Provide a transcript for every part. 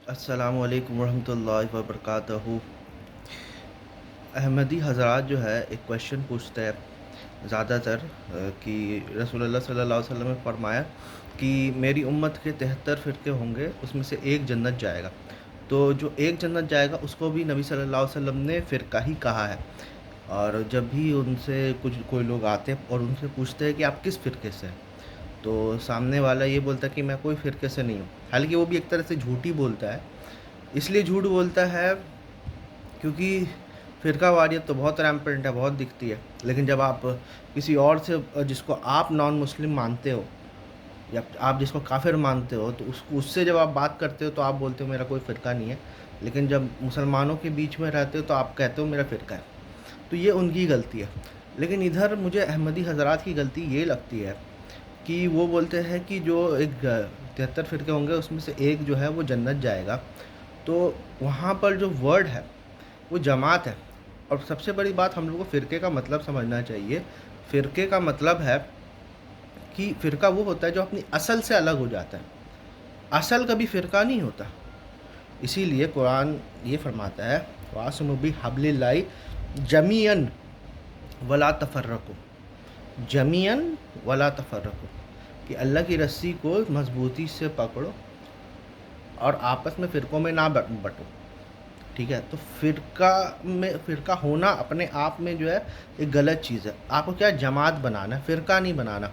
السلام علیکم ورحمۃ اللہ وبرکاتہ۔ احمدی حضرات جو ہے ایک کویشچن پوچھتے ہیں زیادہ تر کہ رسول اللہ صلی اللہ علیہ وسلم نے فرمایا کہ میری امت کے 73 فرقے ہوں گے، اس میں سے ایک جنت جائے گا۔ تو جو ایک جنت جائے گا اس کو بھی نبی صلی اللہ علیہ وسلم نے فرقہ ہی کہا ہے۔ اور جب بھی ان سے کوئی لوگ آتے ہیں اور ان سے پوچھتے ہیں کہ آپ کس فرقے سے ہیں، تو سامنے والا یہ بولتا ہے کہ میں کوئی فرقے سے نہیں ہوں، حالانکہ وہ بھی ایک طرح سے جھوٹ ہی بولتا ہے۔ اس لیے جھوٹ بولتا ہے کیونکہ فرقہ واریت تو بہت ریمپنٹ ہے، بہت دکھتی ہے، لیکن جب آپ کسی اور سے جس کو آپ نان مسلم مانتے ہو یا آپ جس کو کافر مانتے ہو، تو اس سے جب آپ بات کرتے ہو تو آپ بولتے ہو میرا کوئی فرقہ نہیں ہے، لیکن جب مسلمانوں کے بیچ میں رہتے ہو تو آپ کہتے ہو میرا فرقہ ہے۔ تو یہ ان کی غلطی ہے۔ لیکن ادھر مجھے احمدی حضرات کی غلطی یہ لگتی ہے کہ وہ بولتے ہیں کہ جو ایک 73 فرقے ہوں گے اس میں سے ایک جو ہے وہ جنت جائے گا۔ تو وہاں پر جو ورڈ ہے وہ جماعت ہے، اور سب سے بڑی بات ہم لوگوں کو فرقے کا مطلب سمجھنا چاہیے۔ فرقے کا مطلب ہے کہ فرقہ وہ ہوتا ہے جو اپنی اصل سے الگ ہو جاتا ہے، اصل کبھی فرقہ نہیں ہوتا۔ اسی لیے قرآن یہ فرماتا ہے وَاعْتَصِمُوا بِحَبْلِ اللَّهِ جَمِيعًا وَلَا تَفَرَّقُوا، جمیعاً ولا تفرقوا، کہ اللہ کی رسی کو مضبوطی سے پکڑو اور آپس میں فرقوں میں نہ بٹو۔ ٹھیک ہے، تو فرقہ ہونا اپنے آپ میں جو ہے ایک غلط چیز ہے۔ آپ کو کیا جماعت بنانا ہے، فرقہ نہیں بنانا۔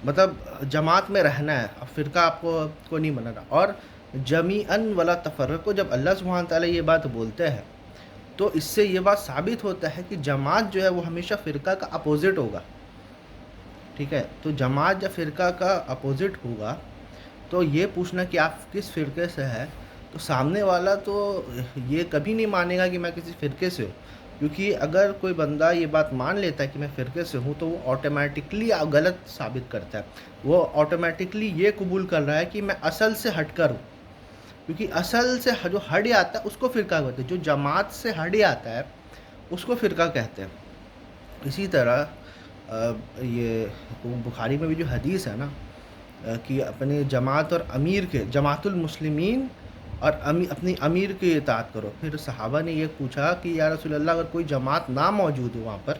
مطلب جماعت میں رہنا ہے، فرقہ آپ کو نہیں بنانا۔ اور جمیعاً ولا تفرقوا، جب اللہ سبحانہ تعالیٰ یہ بات بولتے ہیں تو اس سے یہ بات ثابت ہوتا ہے کہ جماعت جو ہے وہ ہمیشہ فرقہ کا اپوزٹ ہوگا۔ ٹھیک ہے، تو جماعت جب فرقہ کا اپوزٹ ہوگا تو یہ پوچھنا کہ آپ کس فرقے سے ہے، تو سامنے والا تو یہ کبھی نہیں مانے گا کہ میں کسی فرقے سے ہوں، کیونکہ اگر کوئی بندہ یہ بات مان لیتا ہے کہ میں فرقے سے ہوں تو وہ آٹومیٹکلی غلط ثابت کرتا ہے۔ وہ آٹومیٹکلی یہ قبول کر رہا ہے کہ میں اصل سے ہٹ کر ہوں، کیونکہ اصل سے جو ہٹ آتا ہے اس کو فرقہ کہتے ہیں، جو جماعت سے ہٹ آتا ہے اس کو فرقہ کہتے ہیں۔ اسی طرح یہ بخاری میں بھی جو حدیث ہے نا کہ اپنے جماعت اور امیر کے، جماعت المسلمین اور اپنی امیر کی اطاعت کرو۔ پھر صحابہ نے یہ پوچھا کہ یا رسول اللہ اگر کوئی جماعت نہ موجود ہو وہاں پر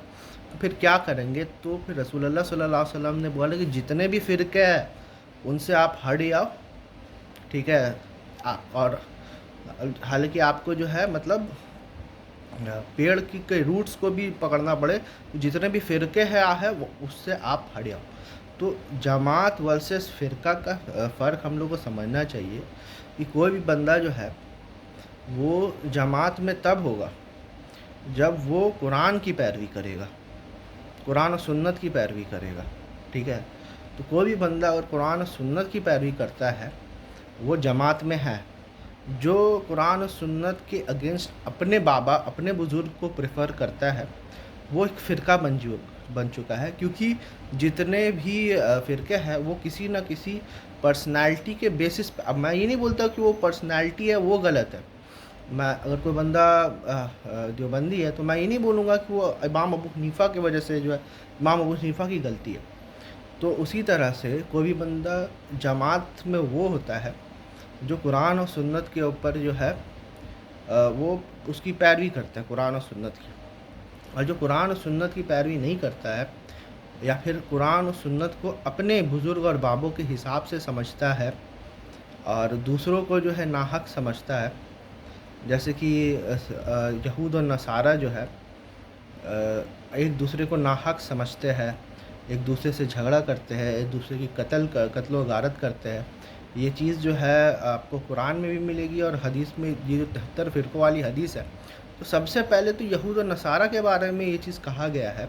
تو پھر کیا کریں گے؟ تو پھر رسول اللہ صلی اللہ علیہ وسلم نے بولا کہ جتنے بھی فرقے ہیں ان سے آپ ہٹ آؤ۔ ٹھیک ہے، اور حالانکہ آپ کو جو ہے مطلب پیڑ کی روٹس کو بھی پکڑنا پڑے، جتنے بھی فرقے ہے اس سے آپ ہٹ جاؤ۔ تو جماعت ورسس فرقہ کا فرق ہم لوگ کو سمجھنا چاہیے کہ کوئی بھی بندہ جو ہے وہ جماعت میں تب ہوگا جب وہ قرآن کی پیروی کرے گا، قرآن و سنت کی پیروی کرے گا۔ ٹھیک ہے، تو کوئی بھی بندہ اگر قرآن و سنت کی پیروی کرتا ہے وہ جماعت میں ہے۔ جو قرآن و سنت کے اگینسٹ اپنے بابا، اپنے بزرگ کو پریفر کرتا ہے وہ ایک فرقہ بن چکا ہے، کیونکہ جتنے بھی فرقے ہیں وہ کسی نہ کسی پرسنالٹی کے بیسس پہ، اب میں یہ نہیں بولتا کہ وہ پرسنالٹی ہے وہ غلط ہے۔ میں اگر کوئی بندہ دیوبندی ہے تو میں یہ نہیں بولوں گا کہ وہ امام ابو حنیفہ کی وجہ سے جو ہے امام ابو حنیفہ کی غلطی ہے۔ تو اسی طرح سے کوئی بھی بندہ جماعت میں وہ ہوتا ہے جو قرآن و سنت کے اوپر جو ہے وہ اس کی پیروی کرتا ہے، قرآن و سنت کی۔ اور جو قرآن و سنت کی پیروی نہیں کرتا ہے یا پھر قرآن و سنت کو اپنے بزرگ اور بابوں کے حساب سے سمجھتا ہے اور دوسروں کو جو ہے ناحق سمجھتا ہے، جیسے کہ یہود و نصارہ جو ہے ایک دوسرے کو ناحق سمجھتے ہیں، ایک دوسرے سے جھگڑا کرتے ہیں، ایک دوسرے کی قتل و غارت کرتے ہیں۔ یہ چیز جو ہے آپ کو قرآن میں بھی ملے گی اور حدیث میں، یہ جو 73 فرقوں والی حدیث ہے، تو سب سے پہلے تو یہود و نصارہ کے بارے میں یہ چیز کہا گیا ہے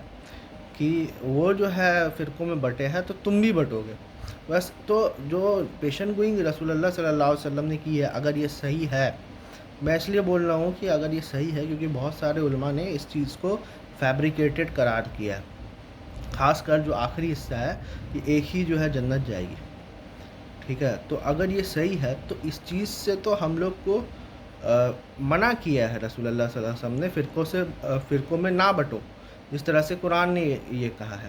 کہ وہ جو ہے فرقوں میں بٹے ہیں تو تم بھی بٹو گے۔ بس تو جو پیشن گوئنگ رسول اللہ صلی اللہ علیہ وسلم نے کی ہے، اگر یہ صحیح ہے، میں اس لیے بول رہا ہوں کہ اگر یہ صحیح ہے کیونکہ بہت سارے علماء نے اس چیز کو فیبریکیٹڈ قرار کیا ہے، خاص کر جو آخری حصہ ہے کہ ایک ہی جو ہے جنت جائے گی۔ ٹھیک ہے، تو اگر یہ صحیح ہے تو اس چیز سے تو ہم لوگ کو منع کیا ہے رسول اللہ صلی اللہ علیہ وسلم نے فرقوں میں نہ بٹو، جس طرح سے قرآن نے یہ کہا ہے۔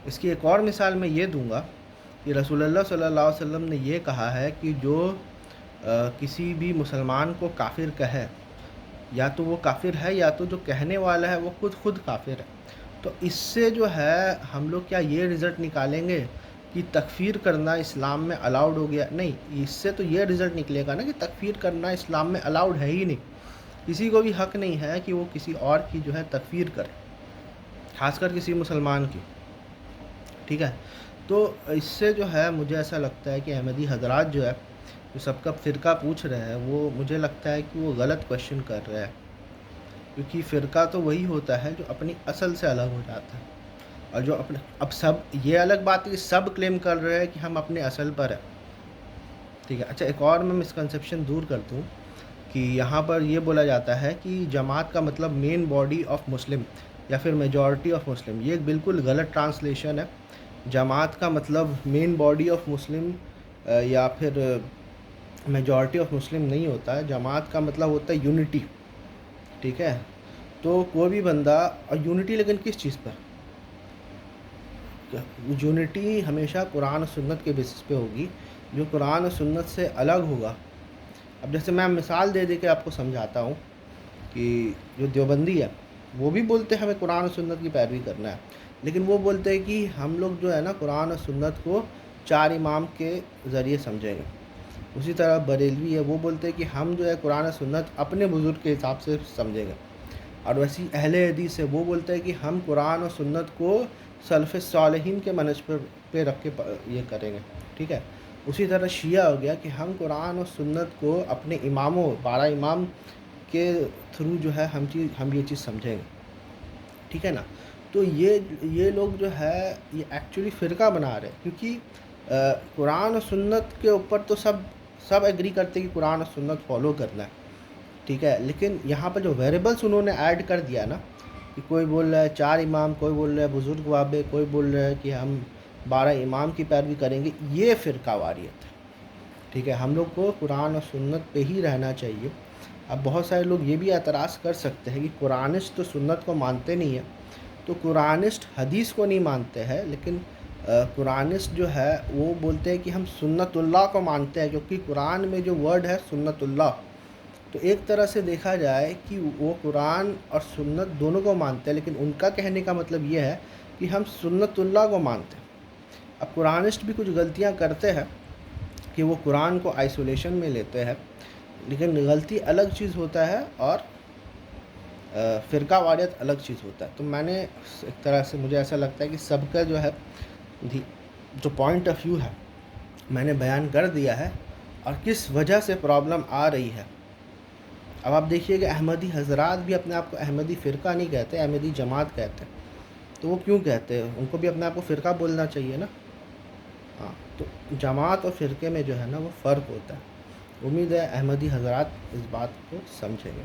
اس کی ایک اور مثال میں یہ دوں گا کہ رسول اللہ صلی اللہ علیہ وسلم نے یہ کہا ہے کہ جو کسی بھی مسلمان کو کافر کہے، یا تو وہ کافر ہے یا تو جو کہنے والا ہے وہ خود کافر ہے. تو اس سے جو ہے ہم لوگ کیا یہ رزلٹ نکالیں گے کہ تکفیر کرنا اسلام میں الاؤڈ ہو گیا؟ نہیں، اس سے تو یہ رزلٹ نکلے گا نا کہ تکفیر کرنا اسلام میں الاؤڈ ہے ہی نہیں. کسی کو بھی حق نہیں ہے کہ وہ کسی اور کی جو ہے تکفیر کرے، خاص کر کسی مسلمان کی. ٹھیک ہے، تو اس سے جو ہے مجھے ایسا لگتا ہے کہ احمدی حضرات جو ہے، جو سب کا فرقہ پوچھ رہے ہیں، وہ مجھے لگتا ہے کہ وہ غلط کویشچن کر رہے ہیں. کیونکہ فرقہ تو وہی ہوتا ہے جو اپنی اصل سے الگ ہو جاتا ہے، اور جو اپنے اب سب یہ الگ بات ہے کہ سب کلیم کر رہے ہیں کہ ہم اپنے اصل پر ہیں. ٹھیک ہے. اچھا، ایک اور میں مسکنسیپشن دور کر دوں کہ یہاں پر یہ بولا جاتا ہے کہ جماعت کا مطلب مین باڈی آف مسلم یا پھر میجورٹی آف مسلم. یہ ایک بالکل غلط ٹرانسلیشن ہے. جماعت کا مطلب مین باڈی آف مسلم یا پھر میجورٹی آف مسلم نہیں ہوتا ہے. جماعت کا مطلب ہوتا ہے یونٹی. ٹھیک ہے، تو کوئی بھی بندہ، اور یونٹی لیکن کس چیز پر؟ یونٹی ہمیشہ قرآن و سنت کے بیسس پہ ہوگی. جو قرآن و سنت سے الگ ہوگا، اب جیسے میں مثال دے دے کے آپ کو سمجھاتا ہوں کہ جو دیوبندی ہے وہ بھی بولتے ہیں ہمیں قرآن و سنت کی پیروی کرنا ہے، لیکن وہ بولتے ہیں کہ ہم لوگ جو ہے نا قرآن و سنت کو 4 امام کے ذریعے سمجھیں گے. اسی طرح بریلوی ہے، وہ بولتے ہیں کہ ہم جو ہے قرآن و سنت اپنے بزرگ کے حساب سے سمجھیں گے. اور ویسی اہل حدیث ہے، وہ بولتے ہیں کہ ہم قرآن و سنت کو سلف صالحین کے منہج پہ رکھ کے یہ کریں گے. ٹھیک ہے. اسی طرح شیعہ ہو گیا کہ ہم قرآن و سنت کو اپنے اماموں 12 امام کے تھرو جو ہے ہم یہ چیز سمجھیں گے. ٹھیک ہے نا. تو یہ لوگ جو ہے یہ ایکچولی فرقہ بنا رہے ہیں، کیونکہ قرآن و سنت کے اوپر تو سب ایگری کرتے ہیں کہ قرآن و سنت فالو کرنا ہے. ٹھیک ہے، لیکن یہاں پر جو ویریبلس انہوں نے ایڈ کر دیا نا، کہ کوئی بول رہا ہے 4 امام، کوئی بول رہا ہے بزرگ بابے، کوئی بول رہا ہے کہ ہم 12 امام کی پیروی کریں گے، یہ فرقہ واریت ہے. ٹھیک ہے، ہم لوگ کو قرآن و سنت پہ ہی رہنا چاہیے. اب بہت سارے لوگ یہ بھی اعتراض کر سکتے ہیں کہ قرآنسٹ تو سنت کو مانتے نہیں ہیں، تو قرآنسٹ حدیث کو نہیں مانتے ہیں، لیکن قرآنسٹ جو ہے وہ بولتے ہیں کہ ہم سنت اللہ کو مانتے ہیں، کیونکہ قرآن میں جو ورڈ ہے سنت اللہ. تو ایک طرح سے دیکھا جائے کہ وہ قرآن اور سنت دونوں کو مانتے ہیں، لیکن ان کا کہنے کا مطلب یہ ہے کہ ہم سنت اللہ کو مانتے ہیں. اب قرآنسٹ بھی کچھ غلطیاں کرتے ہیں کہ وہ قرآن کو آئسولیشن میں لیتے ہیں، لیکن غلطی الگ چیز ہوتا ہے اور فرقہ واریت الگ چیز ہوتا ہے. تو میں نے ایک طرح سے مجھے ایسا لگتا ہے کہ سب کا جو ہے جو پوائنٹ آف ویو ہے میں نے بیان کر دیا ہے، اور کس وجہ سے پرابلم آ رہی ہے. اب آپ دیکھیے کہ احمدی حضرات بھی اپنے آپ کو احمدی فرقہ نہیں کہتے، احمدی جماعت کہتے ہیں. تو وہ کیوں کہتے ہیں؟ ان کو بھی اپنے آپ کو فرقہ بولنا چاہیے نا. ہاں، تو جماعت اور فرقے میں جو ہے نا وہ فرق ہوتا ہے. امید ہے احمدی حضرات اس بات کو سمجھیں گے.